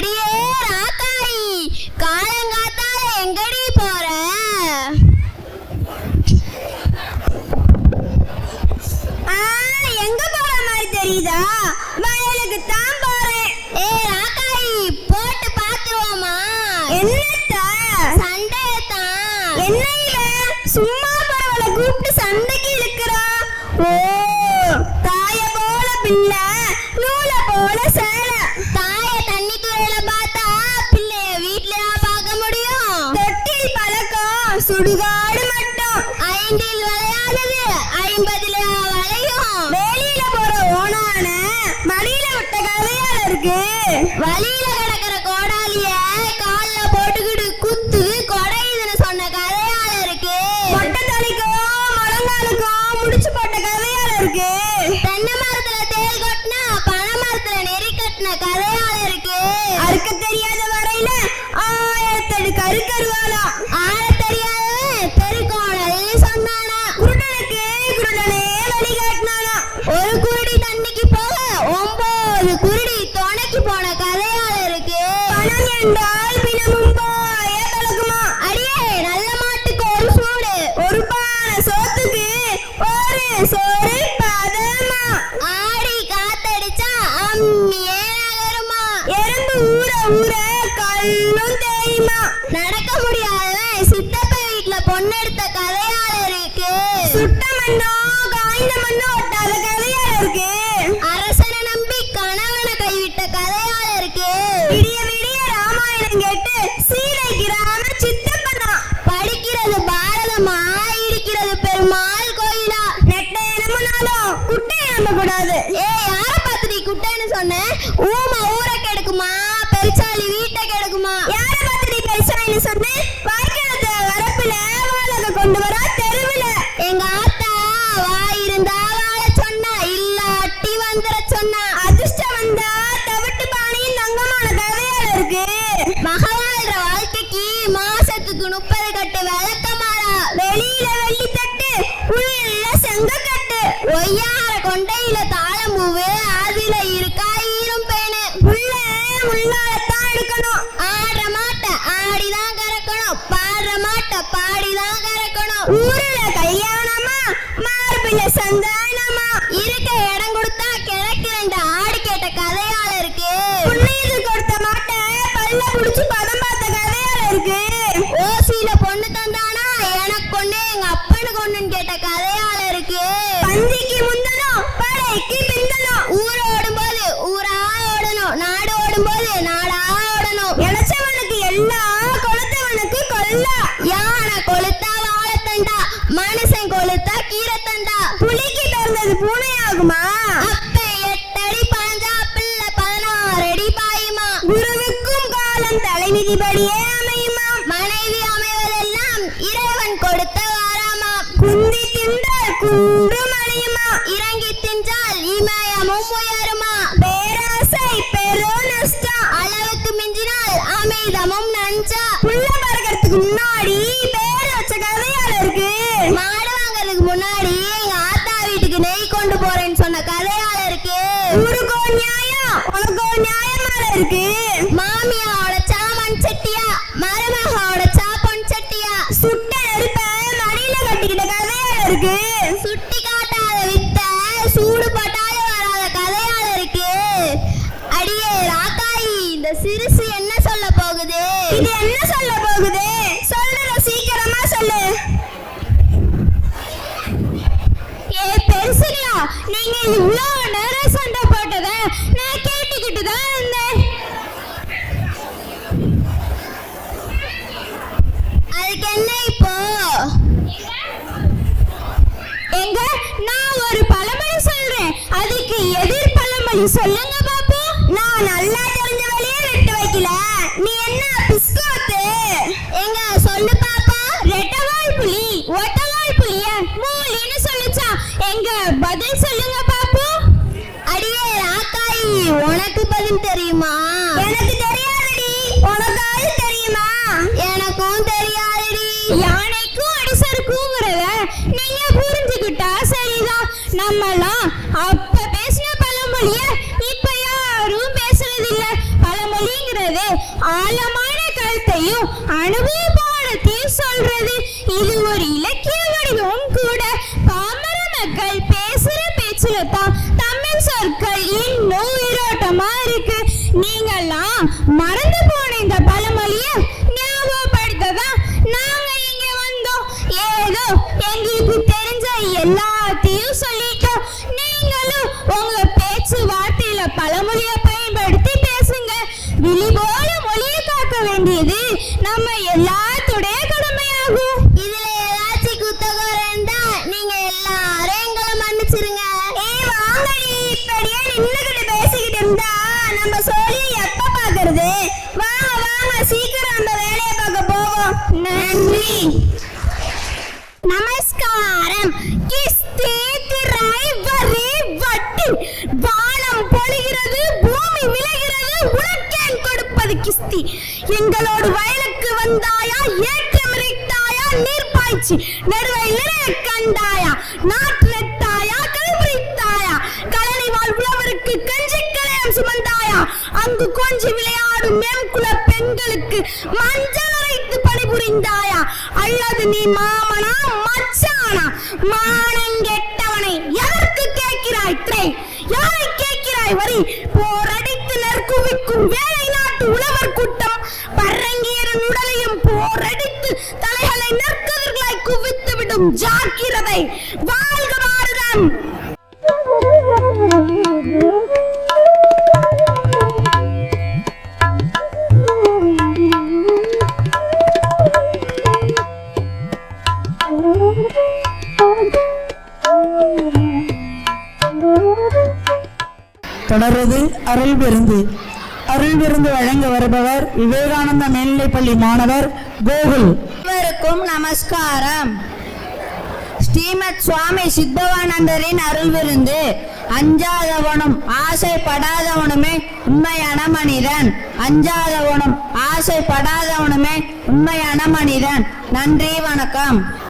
அடியே ராக்காயி, காலங்காத்தால எங்கடி போற? எங்க போற மாதிரி தெரியுதா? வயலுக்கு தான் போறேன். ஏ ராக்காயி, போட்டு பாத்துருவோமா? என்னத்தா? சண்டையத்தான். என்ன இவன் சும்மா பரவல கூப்பிட்டு சண்டைக்கு இழுக்கிறா? ஓ, தாய போல பிள்ளை, நூல போல சேலை. தாய தண்ணி துறையில பார்த்தா பிள்ளைய வீட்டுலயா பார்க்க முடியும்? தொட்டில் பழக்கம் சுடுகாடு மட்டும். 5இல் விளையாடுது, 50ல வளையும். வெளியில போற ஓனான மடியில விட்ட கதையால இருக்கு. வழியில கிடக்கிற கோடாலிய கால்ல போட்டுக்கிட்டு குத்து கொடையுதுன்னு சொன்ன கதையால இருக்கு. மொட்டை தலைக்கும் முழங்காலுக்கும் முடிச்சு போட்ட கதையால இருக்கு. தென்னை மரத்துல தேல் கொட்டினா பனை மரத்துல நெறி கட்டின கதையால இருக்கு. அறுக்க தெரியாத வரையில 1008 கருக்கருவாளா. ஆள தெரியாதவன் தெருக்கோணல்னு சொன்னானா. குருடனுக்கு குருடனே வழிகாட்டினானா. ஒரு குருடி தண்ணிக்கு போக 9 குருடி துணைக்கு போன கதையால இருக்கு. பணம் என்றால் பிணமும் போய கலக்குமா. அடியே, நல்ல மாட்டுக்கு ஒரு சூடு, ஒரு பானை சோத்துக்கு ஒரு சோறு பதமா. ஆடி காத்தடிச்சா அம்மியே நகருமா. எறும்பு ஊற ஊற கல்லும் தெரியுமா. நடக்க முடியாதவன் சித்தப்ப வீட்டுல பொண்ணெடுத்த கதையால இருக்கு. சுட்ட மண்ணோ காய்ந்த மண்ணோ ஒட்டாத கதையால இருக்கு. அரசனை நம்பி கணவனை கைவிட்ட கதையால இருக்கு. விடிய விடிய ராமாயணம் கேட்டு சீதைக்கிறாம சித்தப்பனா. படிக்கிறது பாரதமா, இருக்கிறது பெருமாள் கோயிலா. நெட்டையனமுனாலும் குட்டையை நம்ப கூடாது. ஏ, யார பார்த்து நீ குட்டைன்னு சொன்ன? ஊமை ஊரை கெடுக்குமா, பெருச்சாளி வீட்டை கெடுக்குமா? யார பார்த்து நீ பெருச்சாளின்னு சொன்ன? வாய்க்காலத்தை வரப்புல வாழக கொண்டு வரா தெருவுல. எங்க ஆத்தா வாயிருந்தா வாழ சொன்னா, இல்லாட்டி வந்துட சொன்னா. அதிர்ஷ்டம் வந்தா தவிட்டு பானையும் தங்கமான கதையால இருக்கு. மகவாழ்ற வாழ்க்கைக்கு மாசத்துக்கு 30 கட்டு விளக்கமாறா. வெளியில வெள்ளி தட்டு, உள்ள செங்க கட்டு. ஒய்யார கொண்டையில தாளம்பூவு, அதுல இருக்கா ஈரும் பேனு. உள்ள முள்ளாலத்தான் எடுக்கணும். ஆடுற மாட்டை ஆடிதான் கறக்கணும், பாடுற மாட்டை பாடிதான் கறக்கணும். ஊருல கல்யாணமா, மார்பில சந்தானமா. இருக்க இடம் கொடுத்தா கிழக்கு 2 ஆடு கேட்ட கதையால இருக்கு. புண்ணியது கொடுத்த மாட்டை பல்ல புடிச்சு பதம் பார்த்த கதையால இருக்கு. ஓசியில பொண்ணு தந்தானா எனக்கு ஒண்ணு எங்க அப்பனுக்கு ஒண்ணுன்னு கேட்ட கதையால இருக்கு. பந்திக்கு முந்தனும் படைக்கு பிந்தனும். ஊர் ஓடும் போது ஊரா ஓடணும், நாடு ஓடும் போது நாடா ஓடணும். இளைச்சவனுக்கு எல்லாம், கொளுத்தவனுக்கு கொல்லா. யானை கொளுத்தா வாழைத்தண்டா, மனுஷன் கொளுத்தா கீரைத்தண்டா. புலிக்கு பிறந்தது பூனையாகுமா? அப்ப 8 அடி பாஞ்சா பிள்ளை 16 அடி பாயுமா. குருவுக்கும் காலம் தலைவிதிபடியே அமையுமா. மனைவி அமைவதெல்லாம் இறைவன் கொடுத்த வாராமா. குந்தி தின்றால் குன்றும் அழியுமா, இறங்கி தின்றால் இமயமும் உயருமா. பேராசை பெரு நஷ்டம், அளவுக்கு மிஞ்சினால் அமிர்தமும் நஞ்சா. புள்ள பறக்கிறதுக்கு முன்னாடி பேர் வச்ச கதையால இருக்கு. மாடு வாங்கறதுக்கு முன்னாடி எங்க ஆத்தா வீட்டுக்கு நெய் கொண்டு போறேன்னு சொன்ன கதையால இருக்கு. ஊருக்கோ நியாயம், உனக்கோ நியாயமால இருக்கு. மாமியாவோட சாமன் சட்டியா, மருமகோட சாப்பன் சட்டியா. சுட்ட நெருப்ப மடியில கட்டிக்கிட்ட கதையால இருக்கு. சுட்டி காட்டாத வித்த சூடு பட்டாலே வராத கதையால இருக்கு. அடியே ராக்காயி, இந்த சிறுசு என்ன சொல்ல போகுது? இது என்ன சொல்ல போகுது? சொல்லுற சீக்கிரமா சொல்லு. ஏ பெருசுங்களா, நீங்க இவ்வளவு நேரம் சண்டை போட்டத நான் கேட்டுக்கிட்டு தான் இருந்தேன். அதுக்கு என்ன இப்போ? எங்க நான் ஒரு பழமொழி சொல்றேன், அதுக்கு எதிர் பழமொழி சொல்லுங்க பாப்போம். நான் நல்லா தெரிஞ்ச வழியே விட்டு வைக்கல, நீ என்ன பிஸ்கோத்து? எங்க சொல்லு பாப்பா. ரெட்டவால் புலி ஒட்டவால் புலிய மூலின்னு சொல்லுச்சா. எங்க பதில் சொல்லுங்க பாப்போம். அடியே ராக்காயி, உனக்கு பதில் தெரியுமா? எனக்கு தெரியாதுடி. உனக்காவது தெரியுமா? எனக்கும் தெரியாதுடி. யானைக்கும் அடிசருக்குங்கிறத நீங்க புரிஞ்சுக்கிட்டா சரிதான். நம்மலாம் அப்ப பேசின பழமொழிய இப்ப யாரும் பேசுறது இல்ல. பழமொழிங்கிற சொல்றது ஆழமான கருத்தையும் அனுபவமானத்தையும் சொல்றது. இது ஒரு இலக்கிய வடிவம் கூட. பாமர மக்கள் பேசுற பேச்சுல தான் தமிழ் சொற்கள் இன்னும் உயிரோட்டமா இருக்கு. நீங்கெல்லாம் மறந்து போன இந்த பழமொழிய ஞாபகப்படுத்ததான் நாங்க இங்க வந்தோம். ஏதோ எங்களுக்கு தெரிஞ்ச எல்லாத்தையும் சொல்லிட்டோம். நீங்களும் உங்க பேச்சு வார்த்தையில பழமொழிய பயன்படுத்தி பேசுங்க. விழி போல மொழியை காக்க வேண்டியது நம்ம எல்லாத்துடைய கடமையாகும். இதுல ஏதாச்சும் குத்தகம் இருந்தா நீங்க எல்லாரும் எங்களை மன்னிச்சிருங்க. வாங்கடி, இப்படியே நின்னுகிட்டு பேசிக்கிட்டு இருந்தா நம்ம சோழியை எப்ப பாக்குறது? வாங்க வாங்க, சீக்கிரம் அந்த வேலையை பார்க்க போவோம். நன்றி. நமஸ்காரம். கிஸ்தி திரை வரி வட்டி வானம் பொழிகிறது, பூமி விளைகிறது, உனக்கேன் கொடுப்பது கிஸ்தி? எங்களோடு வயலுக்கு வந்தாயா, ஏற்றம் இறைத்தாயா, நீர் பாய்ச்சி நடுவை நிறைய கண்டாயா, நாட்டு நட்டாயா, கல்வித்தாயா, கலனி வாழ் உழவருக்கு கஞ்சி கலையம் சுமந்தாயா, அங்கு கொஞ்சி விளையாடும் மேம்குல பெண்களுக்கு மஞ்சள் அரைத்து பணிபுரிந்தாயா, அல்லது நீ மாமனா மச்சானா? மானங்கெட்டவனை எதற்கு கேட்கிறாய் திரை? யாரை கேட்கிறாய் வரி? போரடித்து நெற்குவிக்கும் வேலை நாட்டு உழவர் கூட்டம் பரங்கியரின் உடலையும் போரடித்து தலைகளை நெற்கதிர்களாய் குவித்து விடும் ஜாக்கிரதை. வாழ்க பாரதம். தொடர்வது அருள் விருந்து. அருள் விருந்து வழங்க வருபவர் விவேகானந்தா மேல்நிலைப்பள்ளி மாணவர் கோகுல். அனைவருக்கும் நமஸ்காரம். ஸ்ரீமத் சுவாமி சித்தவானந்தரின் அருள் விருந்து. அஞ்சாதவனும் ஆசைப்படாதவனுமே உண்மையான மனிதன். அஞ்சாதவனும் ஆசைப்படாதவனுமே உண்மையான மனிதன். நன்றி, வணக்கம்.